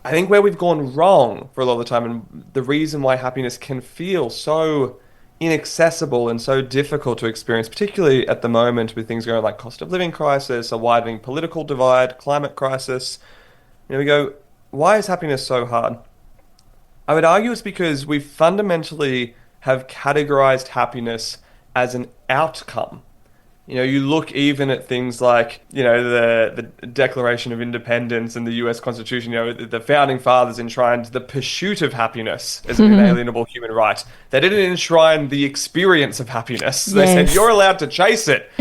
I think where we've gone wrong for a lot of the time, and the reason why happiness can feel so inaccessible and so difficult to experience, particularly at the moment with things going like cost of living crisis, a widening political divide, climate crisis. We go, why is happiness so hard? I would argue it's because we fundamentally have categorized happiness as an outcome. You look even at things like, the Declaration of Independence and the US Constitution, the founding fathers enshrined the pursuit of happiness as an inalienable human right. They didn't enshrine the experience of happiness. They said, Yes. you're allowed to chase it.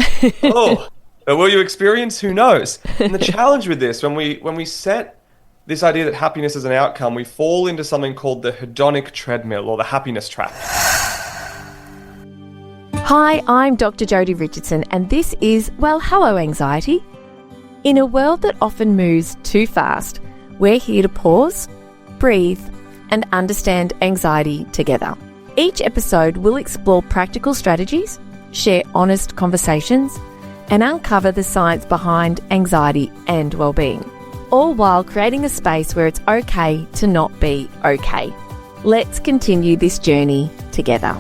Oh, but will you experience? Who knows? And the challenge with this, when we set this idea that happiness is an outcome, we fall into something called the hedonic treadmill or the happiness trap. Hi, I'm Dr. Jodie Richardson, and this is Well, Hello Anxiety. In a world that often moves too fast, we're here to pause, breathe, and understand anxiety together. Each episode will explore practical strategies, share honest conversations, and uncover the science behind anxiety and well-being, all while creating a space where it's okay to not be okay. Let's continue this journey together.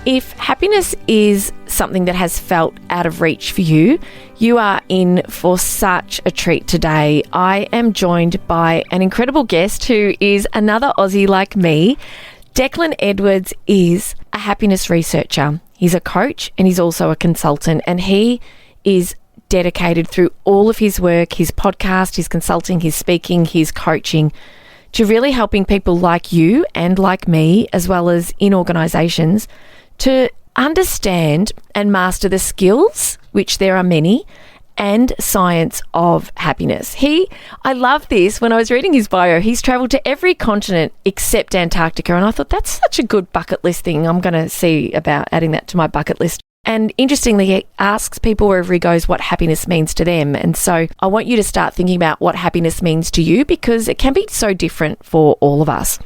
If happiness is something that has felt out of reach for you, you are in for such a treat today. I am joined by an incredible guest who is another Aussie like me. Declan Edwards is a happiness researcher. He's a coach and he's also a consultant, and he is dedicated through all of his work, his podcast, his consulting, his speaking, his coaching, to really helping people like you and like me, as well as in organisations, to understand and master the skills, which there are many, and science of happiness. I love this. When I was reading his bio, he's travelled to every continent except Antarctica, and I thought that's such a good bucket list thing. I'm going to see about adding that to my bucket list. And interestingly, he asks people wherever he goes what happiness means to them. And so I want you to start thinking about what happiness means to you, because it can be so different for all of us.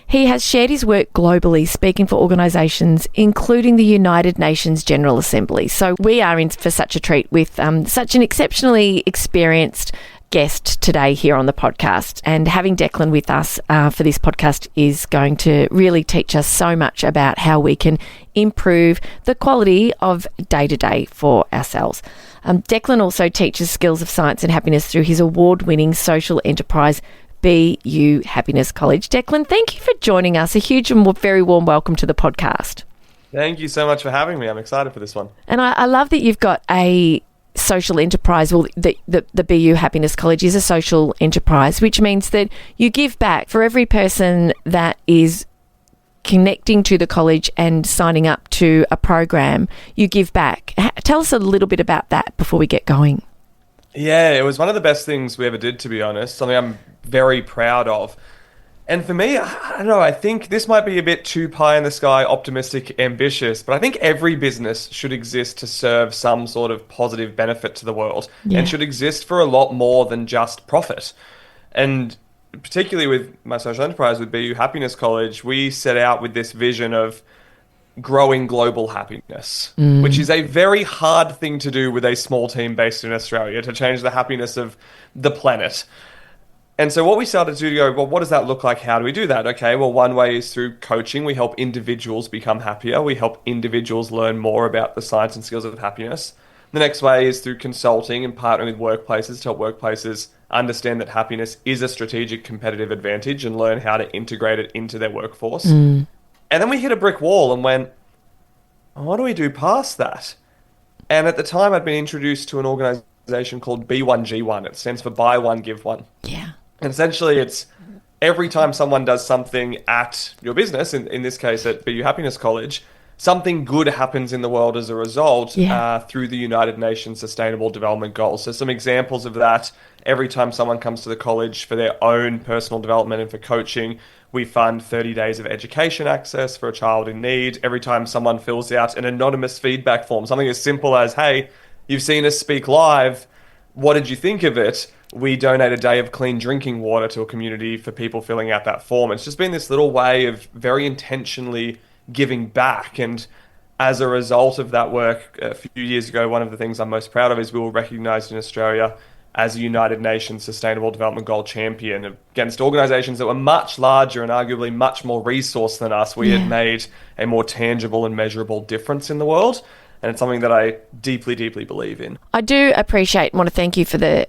He has shared his work globally, speaking for organisations, including the United Nations General Assembly. So we are in for such a treat with such an exceptionally experienced guest today here on the podcast. And having Declan with us for this podcast is going to really teach us so much about how we can improve the quality of day-to-day for ourselves. Declan also teaches skills of science and happiness through his award-winning social enterprise, BU Happiness College. Declan, thank you for joining us. A huge and very warm welcome to the podcast. Thank you so much for having me. I'm excited for this one. And I love that you've got a social enterprise. Well, the BU Happiness College is a social enterprise, which means that you give back for every person that is connecting to the college and signing up to a program. You give back. Tell us a little bit about that before we get going. Yeah, it was one of the best things we ever did, to be honest. Something I'm very proud of. And for me, I don't know, I think this might be a bit too pie in the sky, optimistic, ambitious, but I think every business should exist to serve some sort of positive benefit to the world and should exist for a lot more than just profit. And particularly with my social enterprise, with BU Happiness College, we set out with this vision of growing global happiness, which is a very hard thing to do with a small team based in Australia, to change the happiness of the planet. And so what we started to do, go, well, what does that look like? How do we do that? Okay, well, one way is through coaching. We help individuals become happier. We help individuals learn more about the science and skills of happiness. The next way is through consulting and partnering with workplaces to help workplaces understand that happiness is a strategic competitive advantage and learn how to integrate it into their workforce. And then we hit a brick wall and went, what do we do past that? And at the time, I'd been introduced to an organization called B1G1. It stands for Buy One, Give One. Yeah. And essentially, it's every time someone does something at your business, in this case at BU Happiness College, something good happens in the world as a result through the United Nations Sustainable Development Goals. So some examples of that: every time someone comes to the college for their own personal development and for coaching, we fund 30 days of education access for a child in need. Every time someone fills out an anonymous feedback form, something as simple as, hey, you've seen us speak live, what did you think of it? We donate a day of clean drinking water to a community for people filling out that form. It's just been this little way of very intentionally giving back. And as a result of that work, a few years ago, one of the things I'm most proud of is we were recognised in Australia as a United Nations Sustainable Development Goal champion against organizations that were much larger and arguably much more resourced than us. We had Yeah. made a more tangible and measurable difference in the world. And it's something that I deeply, deeply believe in. I do appreciate and want to thank you for the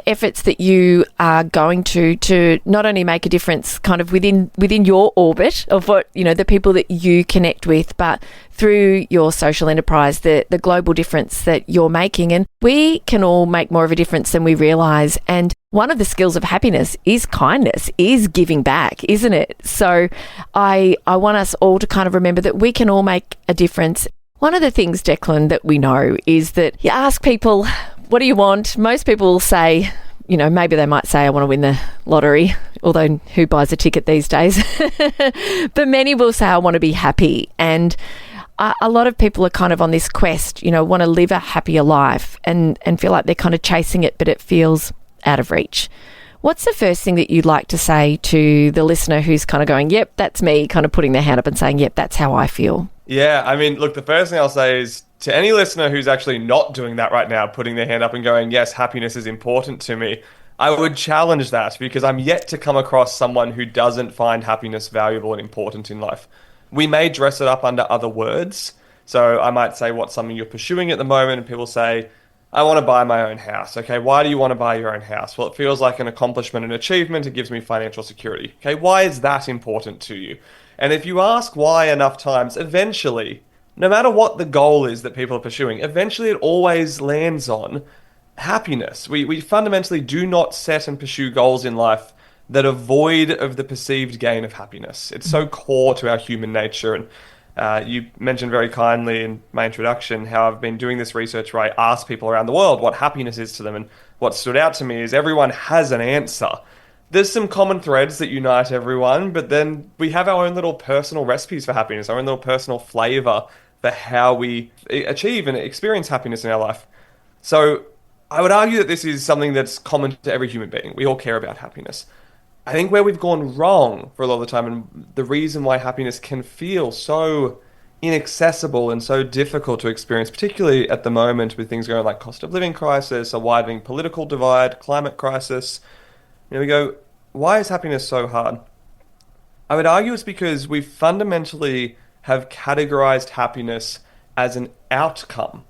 efforts that you are going to not only make a difference kind of within your orbit of what, the people that you connect with, but through your social enterprise, the global difference that you're making. And we can all make more of a difference than we realise. And one of the skills of happiness is kindness, is giving back, isn't it? So I want us all to kind of remember that we can all make a difference. One of the things, Declan, that we know is that you ask people, what do you want? Most people will say, maybe they might say, I want to win the lottery, although who buys a ticket these days? But many will say, I want to be happy. And a lot of people are kind of on this quest, want to live a happier life and feel like they're kind of chasing it, but it feels out of reach. What's the first thing that you'd like to say to the listener who's kind of going, yep, that's me, kind of putting their hand up and saying, yep, that's how I feel? Yeah, I mean, look, the first thing I'll say is to any listener who's actually not doing that right now, putting their hand up and going, yes, happiness is important to me, I would challenge that because I'm yet to come across someone who doesn't find happiness valuable and important in life. We may dress it up under other words. So I might say what's something you're pursuing at the moment, and people say, I want to buy my own house. Okay, why do you want to buy your own house? Well, it feels like an accomplishment and achievement. It gives me financial security. Okay, why is that important to you? And if you ask why enough times, eventually, no matter what the goal is that people are pursuing, eventually it always lands on happiness. We fundamentally do not set and pursue goals in life that are void of the perceived gain of happiness. It's so core to our human nature. And you mentioned very kindly in my introduction how I've been doing this research where I ask people around the world what happiness is to them. And what stood out to me is everyone has an answer. There's some common threads that unite everyone, but then we have our own little personal recipes for happiness, our own little personal flavor for how we achieve and experience happiness in our life. So I would argue that this is something that's common to every human being. We all care about happiness. I think where we've gone wrong for a lot of the time, and the reason why happiness can feel so inaccessible and so difficult to experience, particularly at the moment with things going like cost of living crisis, a widening political divide, climate crisis, we go, why is happiness so hard? I would argue it's because we fundamentally have categorized happiness as an outcome.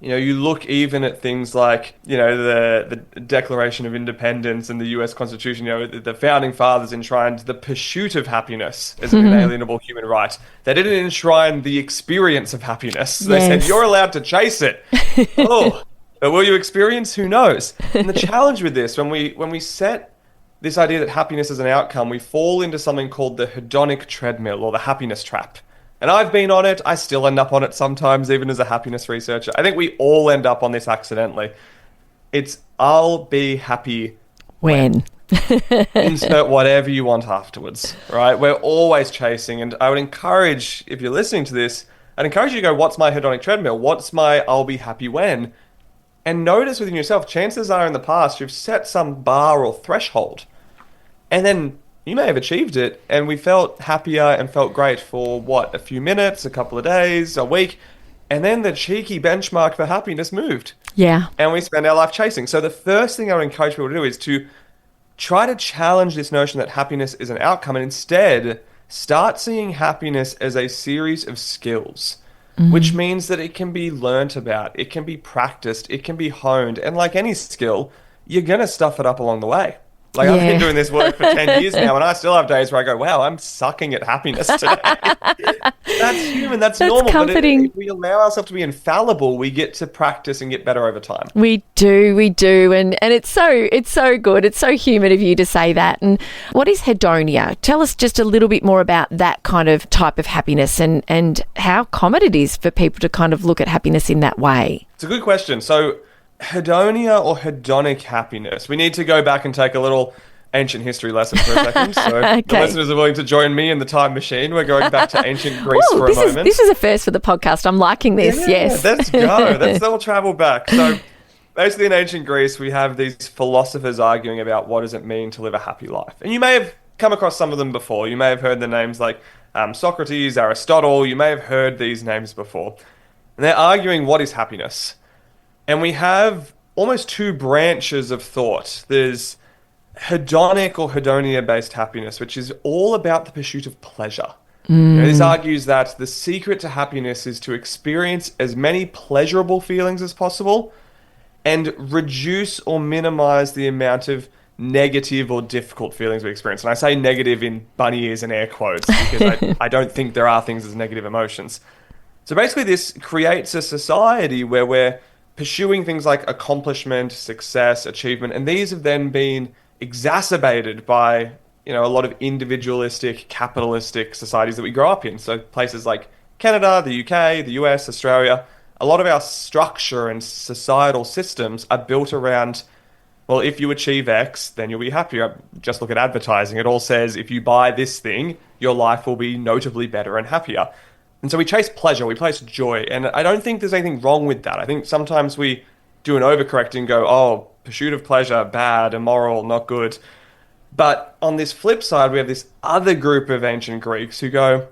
You look even at things like, the Declaration of Independence and the US Constitution, the founding fathers enshrined the pursuit of happiness as an inalienable human right. They didn't enshrine the experience of happiness. They said, you're allowed to chase it. Oh, but will you experience? Who knows? And the challenge with this, when we set this idea that happiness is an outcome, we fall into something called the hedonic treadmill or the happiness trap. And I've been on it. I still end up on it sometimes, even as a happiness researcher. I think we all end up on this accidentally. It's, I'll be happy when. Insert whatever you want afterwards, right? We're always chasing. And I would encourage, if you're listening to this, I'd encourage you to go, what's my hedonic treadmill? What's my I'll be happy when? And notice within yourself, chances are in the past, you've set some bar or threshold. And then you may have achieved it, and we felt happier and felt great for, a few minutes, a couple of days, a week, and then the cheeky benchmark for happiness moved. Yeah. And we spend our life chasing. So the first thing I would encourage people to do is to try to challenge this notion that happiness is an outcome, and instead start seeing happiness as a series of skills, which means that it can be learnt about, it can be practiced, it can be honed, and like any skill, you're going to stuff it up along the way. Like, I've been doing this work for 10 years now, and I still have days where I go, wow, I'm sucking at happiness today. That's human, that's normal. Comforting. But if we allow ourselves to be infallible, we get to practice and get better over time. We do. And it's so good. It's so human of you to say that. And what is hedonia? Tell us just a little bit more about that kind of type of happiness and how common it is for people to kind of look at happiness in that way. It's a good question. So hedonia or hedonic happiness. We need to go back and take a little ancient history lesson for a second. So Okay. The listeners are willing to join me in the time machine. We're going back to ancient Greece Ooh, for a moment. This is a first for the podcast. I'm liking this. Yeah, Yes. let's go. Let's all travel back. So basically in ancient Greece, we have these philosophers arguing about what does it mean to live a happy life. And you may have come across some of them before. You may have heard the names like Socrates, Aristotle. You may have heard these names before. And they're arguing what is happiness. And we have almost two branches of thought. There's hedonic or hedonia-based happiness, which is all about the pursuit of pleasure. This argues that the secret to happiness is to experience as many pleasurable feelings as possible and reduce or minimize the amount of negative or difficult feelings we experience. And I say negative in bunny ears and air quotes because I don't think there are things as negative emotions. So basically, this creates a society where we're pursuing things like accomplishment, success, achievement, and these have then been exacerbated by, a lot of individualistic, capitalistic societies that we grow up in. So places like Canada, the UK, the US, Australia, a lot of our structure and societal systems are built around, well, if you achieve X, then you'll be happier. Just look at advertising. It all says if you buy this thing, your life will be notably better and happier. And so we chase pleasure, we chase joy. And I don't think there's anything wrong with that. I think sometimes we do an overcorrect and go, oh, pursuit of pleasure, bad, immoral, not good. But on this flip side, we have this other group of ancient Greeks who go,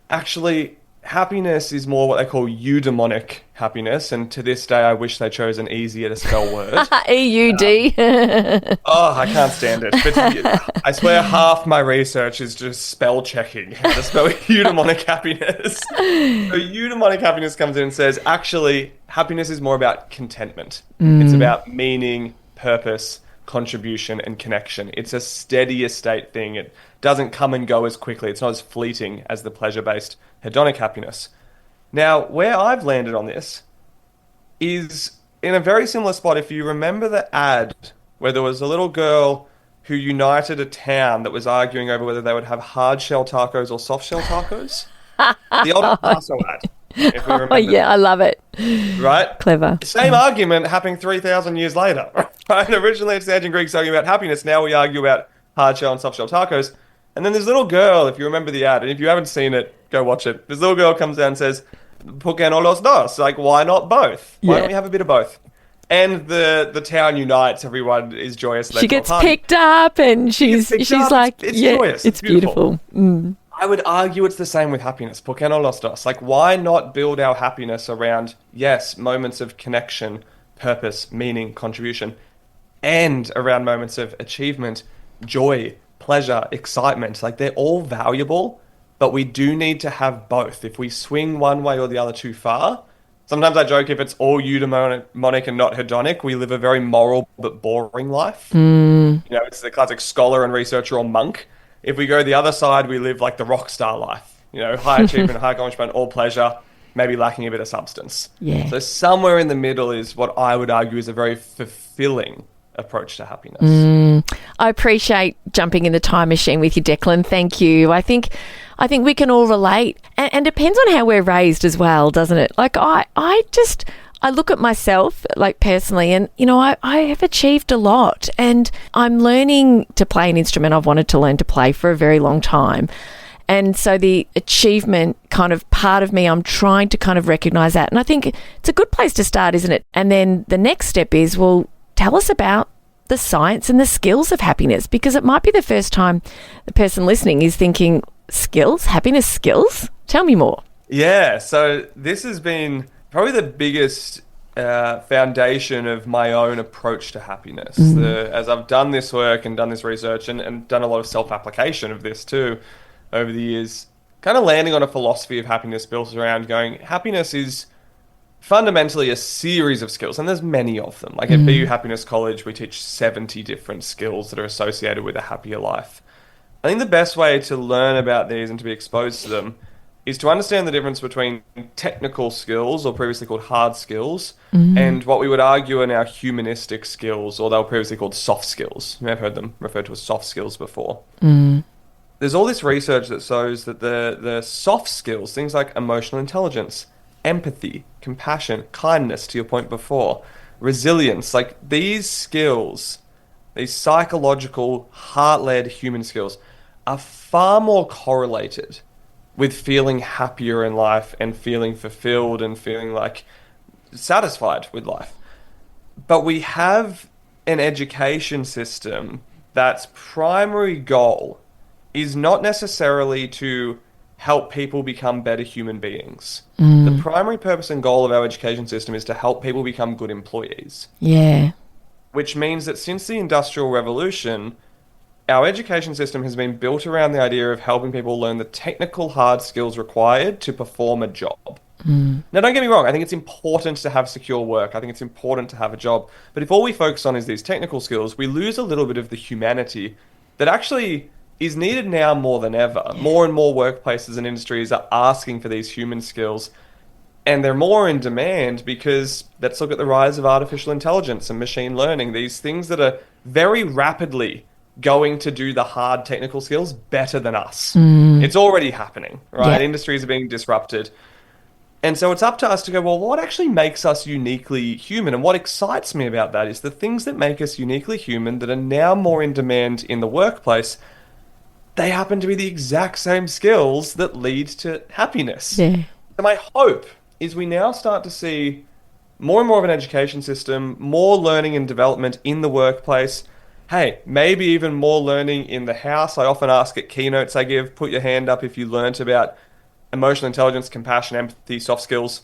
actually, happiness is more what they call eudaimonic happiness. And to this day, I wish they chose an easier to spell word. EUD. Oh, I can't stand it. But I swear half my research is just spell checking how to spell eudaimonic happiness. So eudaimonic happiness comes in and says, actually, happiness is more about contentment. It's about meaning, purpose, contribution, and connection. It's a steadier state thing. It doesn't come and go as quickly. It's not as fleeting as the pleasure-based hedonic happiness. Now, where I've landed on this is in a very similar spot. If you remember the ad where there was a little girl who united a town that was arguing over whether they would have hard shell tacos or soft shell tacos. The old Paso ad, if we remember. Oh, yeah, I love it. Right? Clever. Same argument happening 3,000 years later. Right? Originally, it's the ancient Greeks arguing about happiness. Now we argue about hard shell and soft shell tacos. And then this little girl, if you remember the ad, and if you haven't seen it, go watch it. This little girl comes down and says, ¿Por qué no los dos? Like, why not both? Why don't we have a bit of both? And the town unites. Everyone is joyous. She gets picked up, and she's like, it's joyous. It's beautiful. I would argue it's the same with happiness. ¿Por qué no los dos? Like, why not build our happiness around, yes, moments of connection, purpose, meaning, contribution, and around moments of achievement, joy, pleasure, excitement. Like, they're all valuable, but we do need to have both. If we swing one way or the other too far, sometimes I joke if it's all eudaimonic and not hedonic, we live a very moral but boring life. It's the classic scholar and researcher or monk. If we go the other side, we live like the rock star life. High achievement, high accomplishment, all pleasure, maybe lacking a bit of substance. Yeah. So somewhere in the middle is what I would argue is a very fulfilling approach to happiness. I appreciate jumping in the time machine with you, Declan. Thank you. I think we can all relate, and depends on how we're raised as well, doesn't it? Like I look at myself, like personally, and I have achieved a lot, and I'm learning to play an instrument I've wanted to learn to play for a very long time. And so the achievement kind of part of me, I'm trying to kind of recognize that. And I think it's a good place to start, isn't it? And then the next step is, well, tell us about the science and the skills of happiness, because it might be the first time the person listening is thinking, skills, happiness skills? Tell me more. Yeah, so this has been probably the biggest foundation of my own approach to happiness. As I've done this work and done this research and done a lot of self-application of this too over the years, kind of landing on a philosophy of happiness built around going, happiness is fundamentally a series of skills, and there's many of them. Like at BU Happiness College, we teach 70 different skills that are associated with a happier life. I think the best way to learn about these and to be exposed to them is to understand the difference between technical skills, or previously called hard skills, and what we would argue are now humanistic skills, or they were previously called soft skills. You may have heard them referred to as soft skills before. There's all this research that shows that the soft skills, things like emotional intelligence, empathy, compassion, kindness, to your point before, resilience, like these skills, these psychological, heart-led human skills, are far more correlated with feeling happier in life and feeling fulfilled and feeling like satisfied with life. But we have an education system that's primary goal is not necessarily to help people become better human beings. The primary purpose and goal of our education system is to help people become good employees, Yeah. which means that since the Industrial Revolution, our education system has been built around the idea of helping people learn the technical hard skills required to perform a job. Now, don't get me wrong, I think it's important to have secure work. I think it's important to have a job. But if all we focus on is these technical skills, we lose a little bit of the humanity that actually is needed now more than ever. More and more workplaces and industries are asking for these human skills, and they're more in demand because let's look at the rise of artificial intelligence and machine learning, these things that are very rapidly going to do the hard technical skills better than us. It's already happening, right? Yeah. Industries are being disrupted. And so it's up to us to go, well, what actually makes us uniquely human? And what excites me about that is the things that make us uniquely human that are now more in demand in the workplace, they happen to be the exact same skills that lead to happiness. Yeah. So my hope is we now start to see more and more of an education system, more learning and development in the workplace. Hey, maybe even more learning in the house. I often ask at keynotes I give, put your hand up if you learnt about emotional intelligence, compassion, empathy, soft skills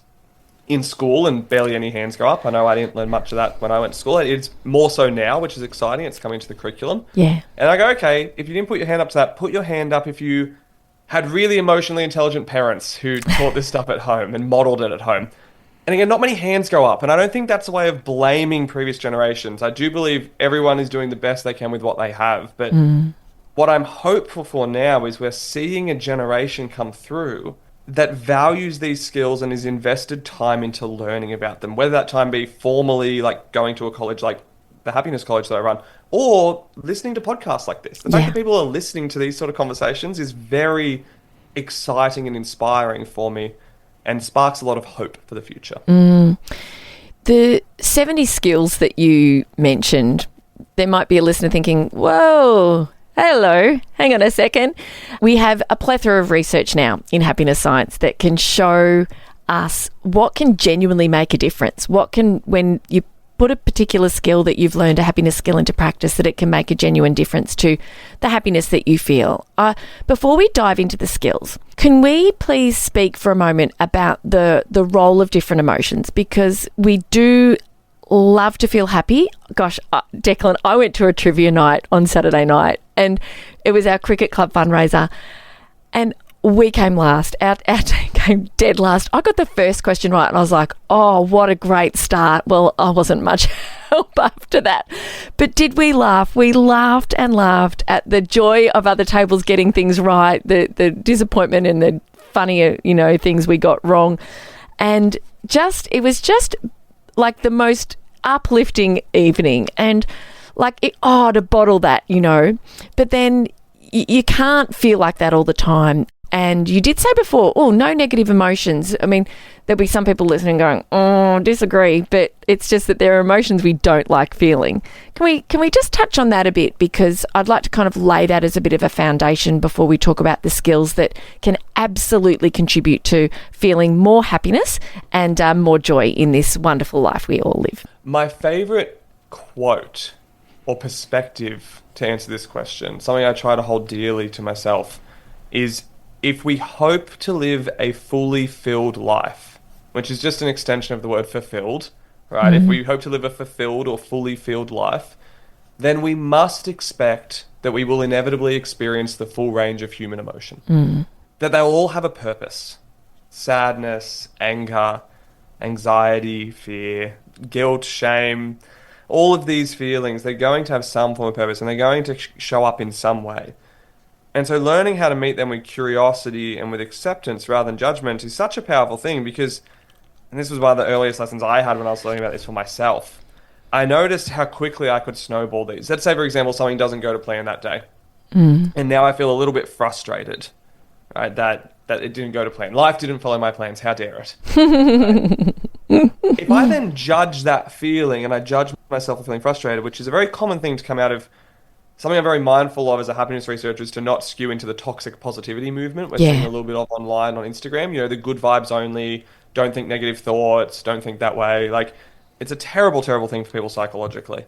in school, and barely any hands go up. I know I didn't learn much of that when I went to school. It's more so now, which is exciting. It's coming to the curriculum. Yeah. And I go, okay, if you didn't put your hand up to that, put your hand up if you had really emotionally intelligent parents who taught this stuff at home and modeled it at home. And again, not many hands go up. And I don't think that's a way of blaming previous generations. I do believe everyone is doing the best they can with what they have. But what I'm hopeful for now is we're seeing a generation come through that values these skills and is invested time into learning about them, whether that time be formally like going to a college like the Happiness College that I run, or listening to podcasts like this. The fact Yeah. that people are listening to these sort of conversations is very exciting and inspiring for me and sparks a lot of hope for the future. The 70 skills that you mentioned, there might be a listener thinking, whoa, hello, hang on a second. We have a plethora of research now in happiness science that can show us what can genuinely make a difference. What can, when you put a particular skill that you've learned, a happiness skill, into practice, that it can make a genuine difference to the happiness that you feel. Before we dive into the skills, can we please speak for a moment about the role of different emotions? Because we do love to feel happy. Gosh, Declan, I went to a trivia night on Saturday night and it was our cricket club fundraiser and we came last. Our team came dead last. I got the first question right and I was like, oh, what a great start. Well, I wasn't much help after that. But did we laugh? We laughed and laughed at the joy of other tables getting things right, the disappointment and the funnier, things we got wrong. And it was just like the most uplifting evening. And to bottle that, But then you can't feel like that all the time. And you did say before, no negative emotions. I mean, there'll be some people listening going, disagree, but it's just that there are emotions we don't like feeling. Can we just touch on that a bit? Because I'd like to kind of lay that as a bit of a foundation before we talk about the skills that can absolutely contribute to feeling more happiness and more joy in this wonderful life we all live. My favorite quote or perspective to answer this question, something I try to hold dearly to myself, is if we hope to live a fully filled life, which is just an extension of the word fulfilled, right? If we hope to live a fulfilled or fully filled life, then we must expect that we will inevitably experience the full range of human emotion. That they'll all have a purpose. Sadness, anger, anxiety, fear, guilt, shame, all of these feelings, they're going to have some form of purpose and they're going to show up in some way. And so learning how to meet them with curiosity and with acceptance rather than judgment is such a powerful thing because, and this was one of the earliest lessons I had when I was learning about this for myself, I noticed how quickly I could snowball these. Let's say, for example, something doesn't go to plan that day. And now I feel a little bit frustrated, right, that it didn't go to plan. Life didn't follow my plans. How dare it? Right? If I then judge that feeling and I judge myself for feeling frustrated, which is a very common thing to come out of something I'm very mindful of as a happiness researcher, is to not skew into the toxic positivity movement. We're seeing a little bit of online on Instagram, the good vibes only, don't think negative thoughts, don't think that way. Like, it's a terrible, terrible thing for people psychologically.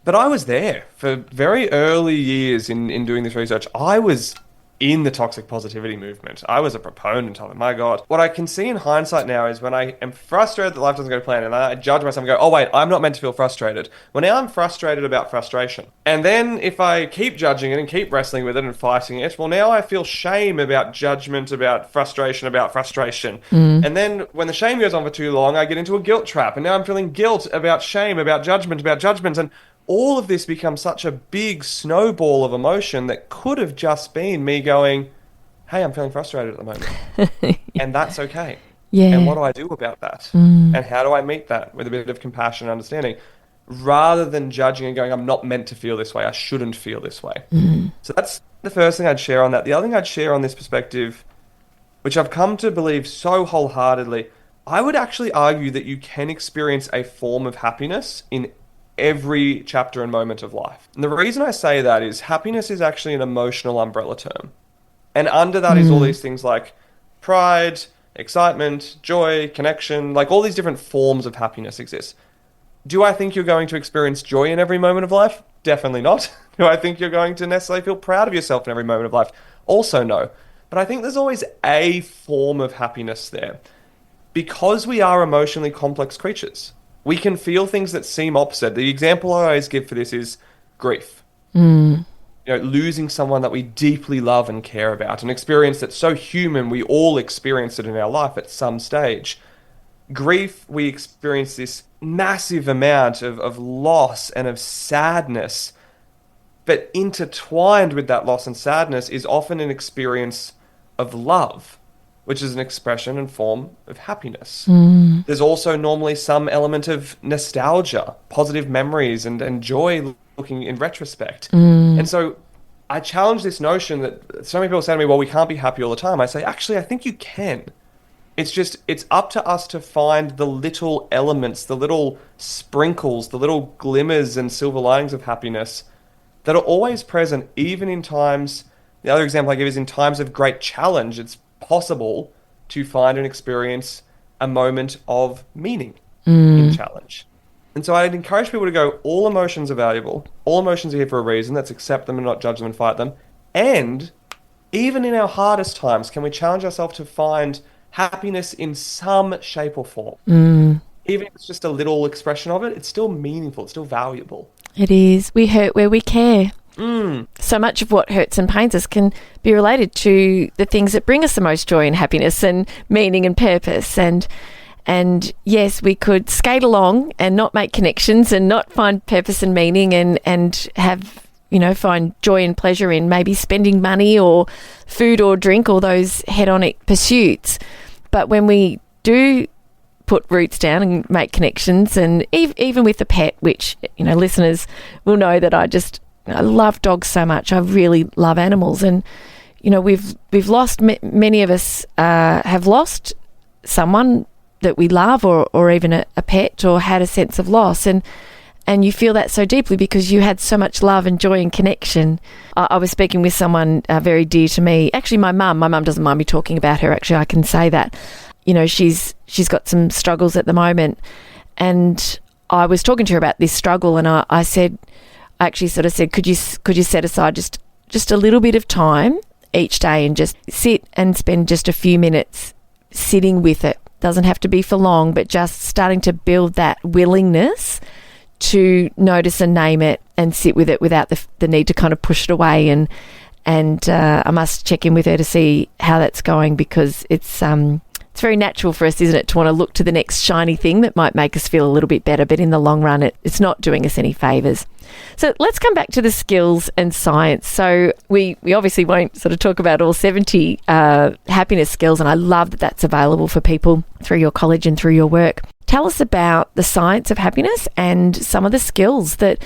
But I was there for very early years in doing this research. I was in the toxic positivity movement. I was a proponent of it. My God. What I can see in hindsight now is when I am frustrated that life doesn't go to plan and I judge myself and go, oh, wait, I'm not meant to feel frustrated. Well, now I'm frustrated about frustration. And then if I keep judging it and keep wrestling with it and fighting it, well, now I feel shame about judgment, about frustration, about frustration. And then when the shame goes on for too long, I get into a guilt trap. And now I'm feeling guilt about shame, about judgment, about judgment. And all of this becomes such a big snowball of emotion that could have just been me going, hey, I'm feeling frustrated at the moment. And that's okay. Yeah. And what do I do about that? And how do I meet that with a bit of compassion and understanding? Rather than judging and going, I'm not meant to feel this way. I shouldn't feel this way. So that's the first thing I'd share on that. The other thing I'd share on this perspective, which I've come to believe so wholeheartedly, I would actually argue that you can experience a form of happiness in every chapter and moment of life. And the reason I say that is happiness is actually an emotional umbrella term. And under that is all these things like pride, excitement, joy, connection, like all these different forms of happiness exist. Do I think you're going to experience joy in every moment of life? Definitely not. Do I think you're going to necessarily feel proud of yourself in every moment of life? Also no. But I think there's always a form of happiness there. Because we are emotionally complex creatures, we can feel things that seem opposite. The example I always give for this is grief. Losing someone that we deeply love and care about, an experience that's so human, we all experience it in our life at some stage. Grief, we experience this massive amount of loss and of sadness, but intertwined with that loss and sadness is often an experience of love, which is an expression and form of happiness. There's also normally some element of nostalgia, positive memories, and joy looking in retrospect. And so I challenge this notion that so many people say to me, well, we can't be happy all the time. I say, actually, I think you can. It's up to us to find the little elements, the little sprinkles, the little glimmers and silver linings of happiness that are always present, even in times. The other example I give is in times of great challenge. It's possible to find and experience a moment of meaning in challenge. And so I'd encourage people to go, all emotions are valuable. All emotions are here for a reason. Let's accept them and not judge them and fight them. And even in our hardest times, can we challenge ourselves to find happiness in some shape or form? Even if it's just a little expression of it, it's still meaningful. It's still valuable. It is. We hurt where we care. So much of what hurts and pains us can be related to the things that bring us the most joy and happiness and meaning and purpose. And yes, we could skate along and not make connections and not find purpose and meaning and have, find joy and pleasure in maybe spending money or food or drink or those hedonic pursuits. But when we do put roots down and make connections, and even with the pet, which, listeners will know that I love dogs so much. I really love animals. And, we've lost, many of us have lost someone that we love or even a pet or had a sense of loss. And you feel that so deeply because you had so much love and joy and connection. I was speaking with someone very dear to me. Actually, my mum doesn't mind me talking about her. Actually, I can say that. She's got some struggles at the moment. And I was talking to her about this struggle and I actually sort of said, could you set aside just a little bit of time each day and just sit and spend just a few minutes sitting with it. Doesn't have to be for long, but just starting to build that willingness to notice and name it and sit with it without the need to kind of push it away. And I must check in with her to see how that's going, because it's very natural for us, isn't it, to want to look to the next shiny thing that might make us feel a little bit better, but in the long run, it's not doing us any favours. So let's come back to the skills and science. So we obviously won't sort of talk about all 70 happiness skills, and I love that that's available for people through your college and through your work. Tell us about the science of happiness and some of the skills that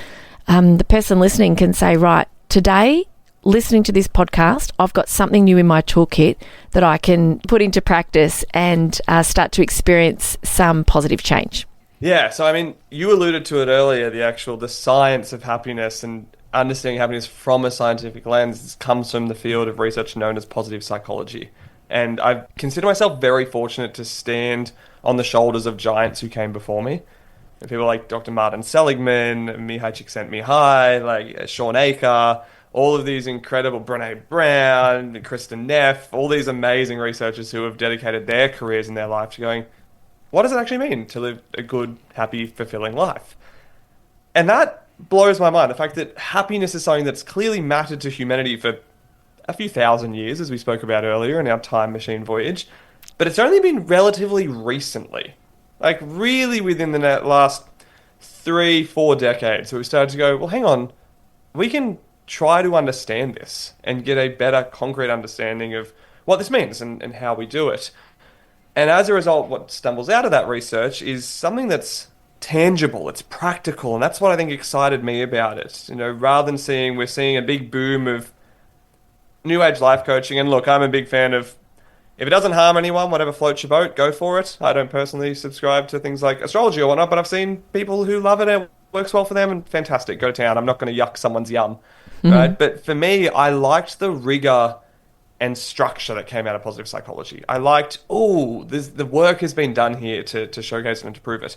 the person listening can say, right, today, listening to this podcast, I've got something new in my toolkit that I can put into practice and start to experience some positive change. Yeah, so I mean, you alluded to it earlier, the science of happiness and understanding happiness from a scientific lens comes from the field of research known as positive psychology. And I consider myself very fortunate to stand on the shoulders of giants who came before me. And people like Dr. Martin Seligman, Mihai Csikszentmihalyi, like Sean Aker, all of these incredible Brené Brown, Kristen Neff, all these amazing researchers who have dedicated their careers and their life to going, what does it actually mean to live a good, happy, fulfilling life? And that blows my mind. The fact that happiness is something that's clearly mattered to humanity for a few thousand years, as we spoke about earlier in our time machine voyage, but it's only been relatively recently, like really within the last 3, 4 decades, that we started to go, well, hang on, we can try to understand this and get a better concrete understanding of what this means and how we do it. And as a result, what stumbles out of that research is something that's tangible, it's practical, and that's what I think excited me about it. Rather than we're seeing a big boom of new age life coaching. And look, I'm a big fan of, if it doesn't harm anyone, whatever floats your boat, go for it. I don't personally subscribe to things like astrology or whatnot, but I've seen people who love it and it works well for them, and fantastic, go to town. I'm not going to yuck someone's yum, right? But for me, I liked the rigor and structure that came out of positive psychology. I liked, the work has been done here to showcase it and to prove it.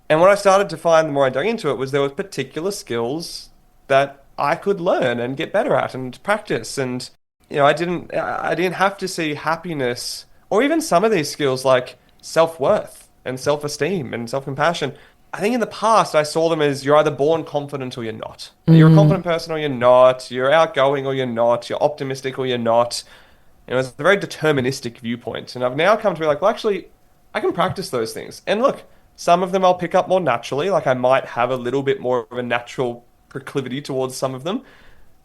And what I started to find the more I dug into it was there were particular skills that I could learn and get better at and practice. And I didn't have to see happiness or even some of these skills like self-worth and self-esteem and self-compassion. I think in the past I saw them as you're either born confident or you're not. You're a confident person or you're not. You're outgoing or you're not. You're optimistic or you're not. It's a very deterministic viewpoint. And I've now come to be like, well, actually, I can practice those things. And look, some of them I'll pick up more naturally. Like I might have a little bit more of a natural proclivity towards some of them.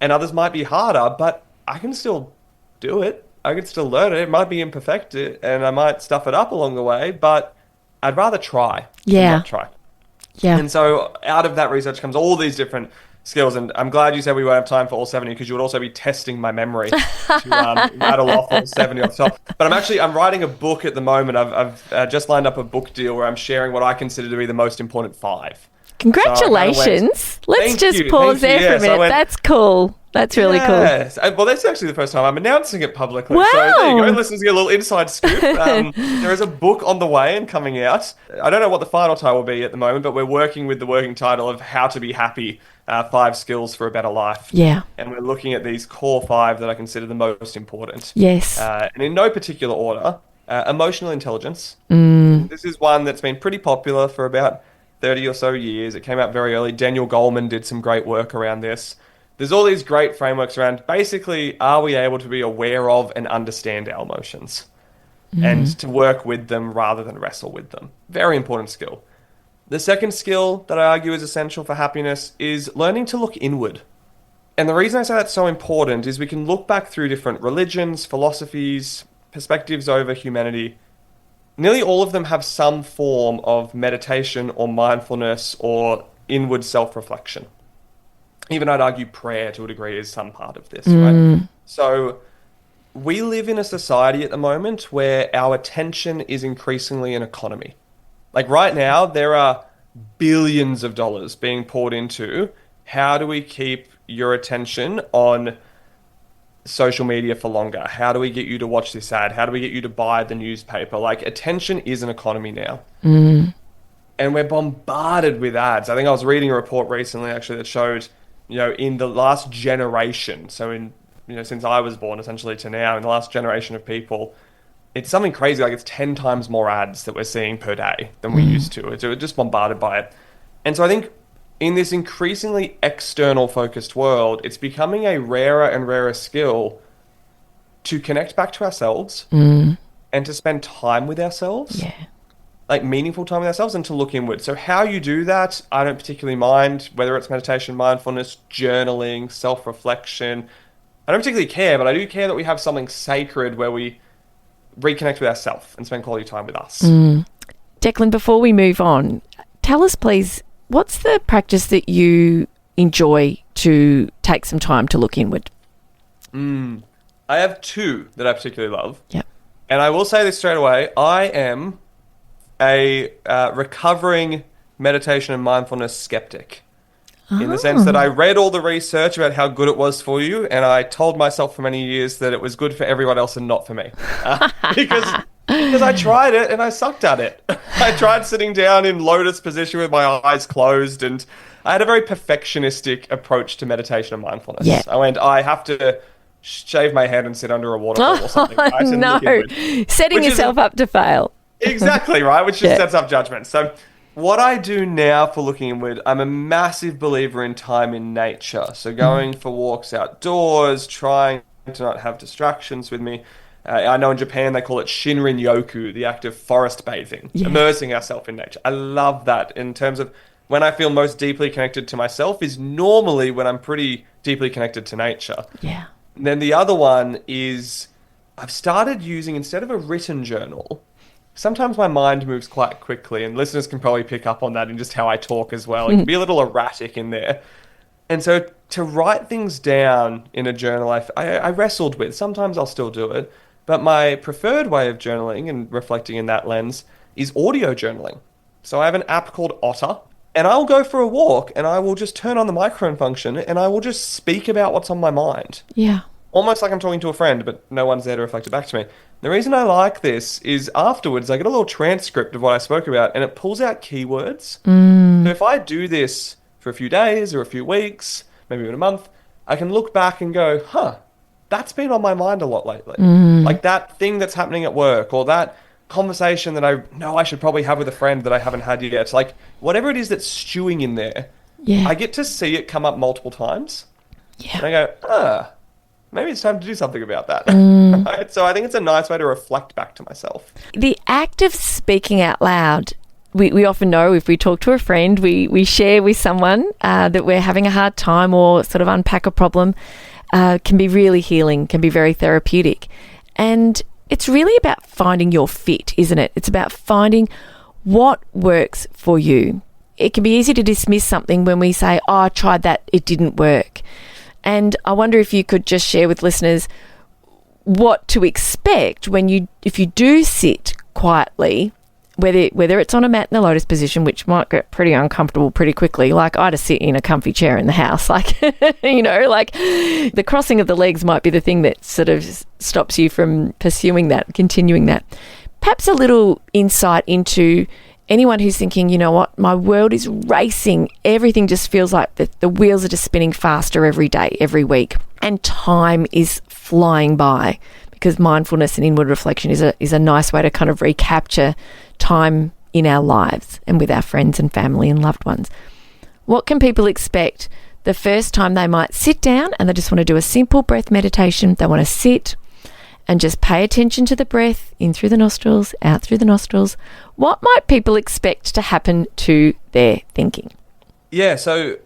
And others might be harder, but I can still do it. I can still learn it. It might be imperfect and I might stuff it up along the way, but I'd rather try than not try. Yeah. And so out of that research comes all these different skills. And I'm glad you said we won't have time for all 70 because you would also be testing my memory to rattle off all 70 off the top. But I'm writing a book at the moment. I've just lined up a book deal where I'm sharing what I consider to be the most important 5. Congratulations. Let's just pause there for a minute. That's cool. That's really cool. Well, that's actually the first time I'm announcing it publicly. Wow. So there you go. Listeners get a little inside scoop. There is a book on the way and coming out. I don't know what the final title will be at the moment, but we're working with the working title of How to Be Happy, 5 Skills for a Better Life. Yeah. And we're looking at these core 5 that I consider the most important. Yes. And in no particular order, emotional intelligence. This is one that's been pretty popular for about 30 or so years. It came out very early. Daniel Goleman did some great work around this. There's all these great frameworks around basically, are we able to be aware of and understand our emotions and to work with them rather than wrestle with them? Very important skill. The second skill that I argue is essential for happiness is learning to look inward. And the reason I say that's so important is we can look back through different religions, philosophies, perspectives over humanity. Nearly all of them have some form of meditation or mindfulness or inward self-reflection. Even I'd argue prayer to a degree is some part of this, right? So we live in a society at the moment where our attention is increasingly an economy. Like right now, there are billions of dollars being poured into how do we keep your attention on social media for longer? How do we get you to watch this ad? How do we get you to buy the newspaper? Like attention is an economy now. And we're bombarded with ads. I think I was reading a report recently actually that showed in the last generation, so in, since I was born essentially to now, in the last generation of people, it's something crazy. Like it's 10 times more ads that we're seeing per day than we used to. So we're just bombarded by it. And so I think in this increasingly external focused world, it's becoming a rarer and rarer skill to connect back to ourselves and to spend time with ourselves. Yeah. Like meaningful time with ourselves and to look inward. So how you do that, I don't particularly mind, whether it's meditation, mindfulness, journaling, self-reflection. I don't particularly care, but I do care that we have something sacred where we reconnect with ourselves and spend quality time with us. Declan, before we move on, tell us please, what's the practice that you enjoy to take some time to look inward? I have 2 that I particularly love. Yep. And I will say this straight away. I am a recovering meditation and mindfulness skeptic in the sense that I read all the research about how good it was for you, and I told myself for many years that it was good for everyone else and not for me. Because Because I tried it and I sucked at it. I tried sitting down in lotus position with my eyes closed, and I had a very perfectionistic approach to meditation and mindfulness. Yeah. I went, I have to shave my head and sit under a waterfall or something. Right? And No, look inward. setting yourself up to fail. Exactly, right? Which just sets up judgment. So what I do now for looking inward, I'm a massive believer in time in nature. So going for walks outdoors, trying to not have distractions with me. I know in Japan they call it Shinrin-yoku, the act of forest bathing, immersing ourselves in nature. I love that in terms of when I feel most deeply connected to myself is normally when I'm pretty deeply connected to nature. Yeah. And then the other one is I've started using, instead of a written journal, sometimes my mind moves quite quickly, and listeners can probably pick up on that in just how I talk as well. It can be a little erratic in there. And so to write things down in a journal, I wrestled with. Sometimes I'll still do it. But my preferred way of journaling and reflecting in that lens is audio journaling. So I have an app called Otter, and I'll go for a walk and I will just turn on the microphone function and I will just speak about what's on my mind. Yeah. Almost like I'm talking to a friend, but no one's there to reflect it back to me. The reason I like this is afterwards I get a little transcript of what I spoke about and it pulls out keywords. So if I do this for a few days or a few weeks, maybe even a month, I can look back and go, that's been on my mind a lot lately. Like that thing that's happening at work, or that conversation that I know I should probably have with a friend that I haven't had yet. It's like whatever it is that's stewing in there, I get to see it come up multiple times. And I go, maybe it's time to do something about that. Right? So I think it's a nice way to reflect back to myself. The act of speaking out loud, we often know if we talk to a friend, we share with someone that we're having a hard time or sort of unpack a problem, can be really healing, can be very therapeutic. And it's really about finding your fit, isn't it? It's about finding what works for you. It can be easy to dismiss something when we say, I tried that, it didn't work. And I wonder if you could just share with listeners what to expect if you do sit quietly, whether it's on a mat in the lotus position, which might get pretty uncomfortable pretty quickly. Like I just sit in a comfy chair in the house, like, like the crossing of the legs might be the thing that sort of stops you from pursuing that, continuing that. Perhaps a little insight into anyone who's thinking, you know what, my world is racing. Everything just feels like the wheels are just spinning faster every day, every week. And time is flying by, because mindfulness and inward reflection is a nice way to kind of recapture time in our lives and with our friends and family and loved ones. What can people expect the first time they might sit down and they just want to do a simple breath meditation? They want to sit and just pay attention to the breath in through the nostrils, out through the nostrils. What might people expect to happen to their thinking? Yeah, so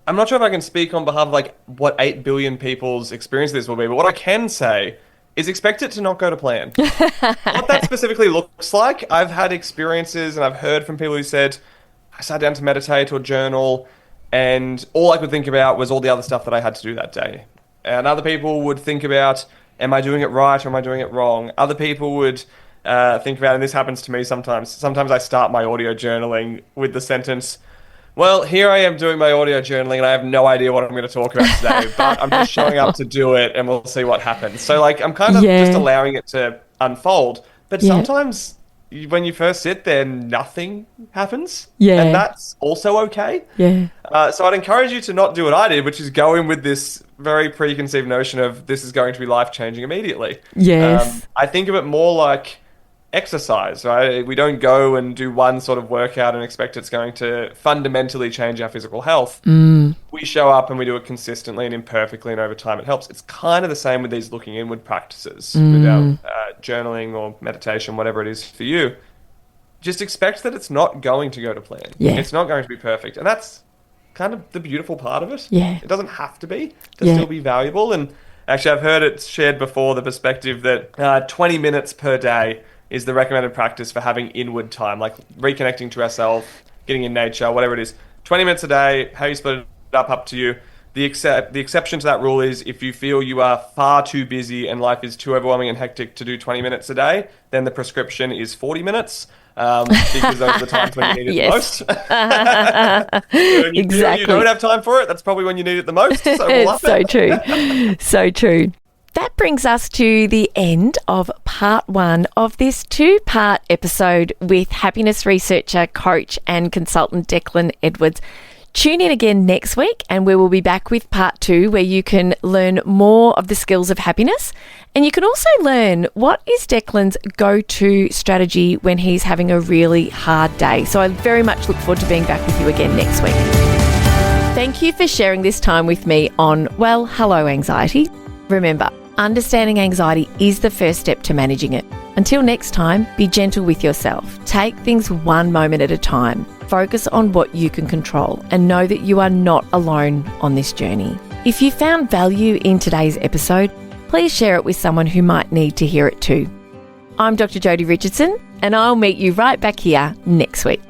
I'm not sure if I can speak on behalf of like what 8 billion people's experience this will be, but what I can say is expect it to not go to plan. What that specifically looks like, I've had experiences and I've heard from people who said, I sat down to meditate or journal and all I could think about was all the other stuff that I had to do that day. And other people would think about, am I doing it right or am I doing it wrong? Other people would think about, and this happens to me sometimes I start my audio journaling with the sentence, well, here I am doing my audio journaling and I have no idea what I'm going to talk about today, but I'm just showing up to do it and we'll see what happens. So like I'm kind of just allowing it to unfold. But sometimes when you first sit there, nothing happens. And that's also okay. So I'd encourage you to not do what I did, which is go in with this very preconceived notion of this is going to be life-changing immediately. I think of it more like exercise, right? We don't go and do one sort of workout and expect it's going to fundamentally change our physical health. We show up and we do it consistently and imperfectly, and over time it helps. It's kind of the same with these looking inward practices, with our journaling or meditation, whatever it is for you. Just expect that it's not going to go to plan. It's not going to be perfect. And that's kind of the beautiful part of it. It doesn't have to be to still be valuable. And actually, I've heard it shared before, the perspective that 20 minutes per day is the recommended practice for having inward time, like reconnecting to ourselves, getting in nature, whatever it is. 20 minutes a day, how you split it up to you. The exception to that rule is if you feel you are far too busy and life is too overwhelming and hectic to do 20 minutes a day, then the prescription is 40 minutes. Because those are the times when you need it the most. When you feel you don't have time for it, that's probably when you need it the most. So we'll it's so true. So true. that brings us to the end of part 1 of this 2-part episode with happiness researcher, coach and consultant Declan Edwards. Tune in again next week and we will be back with part 2 where you can learn more of the skills of happiness, and you can also learn what is Declan's go-to strategy when he's having a really hard day. So I very much look forward to being back with you again next week. Thank you for sharing this time with me on Well, Hello Anxiety. Remember, understanding anxiety is the first step to managing it. Until next time, be gentle with yourself. Take things one moment at a time. Focus on what you can control and know that you are not alone on this journey. If you found value in today's episode, please share it with someone who might need to hear it too. I'm Dr. Jodie Richardson, and I'll meet you right back here next week.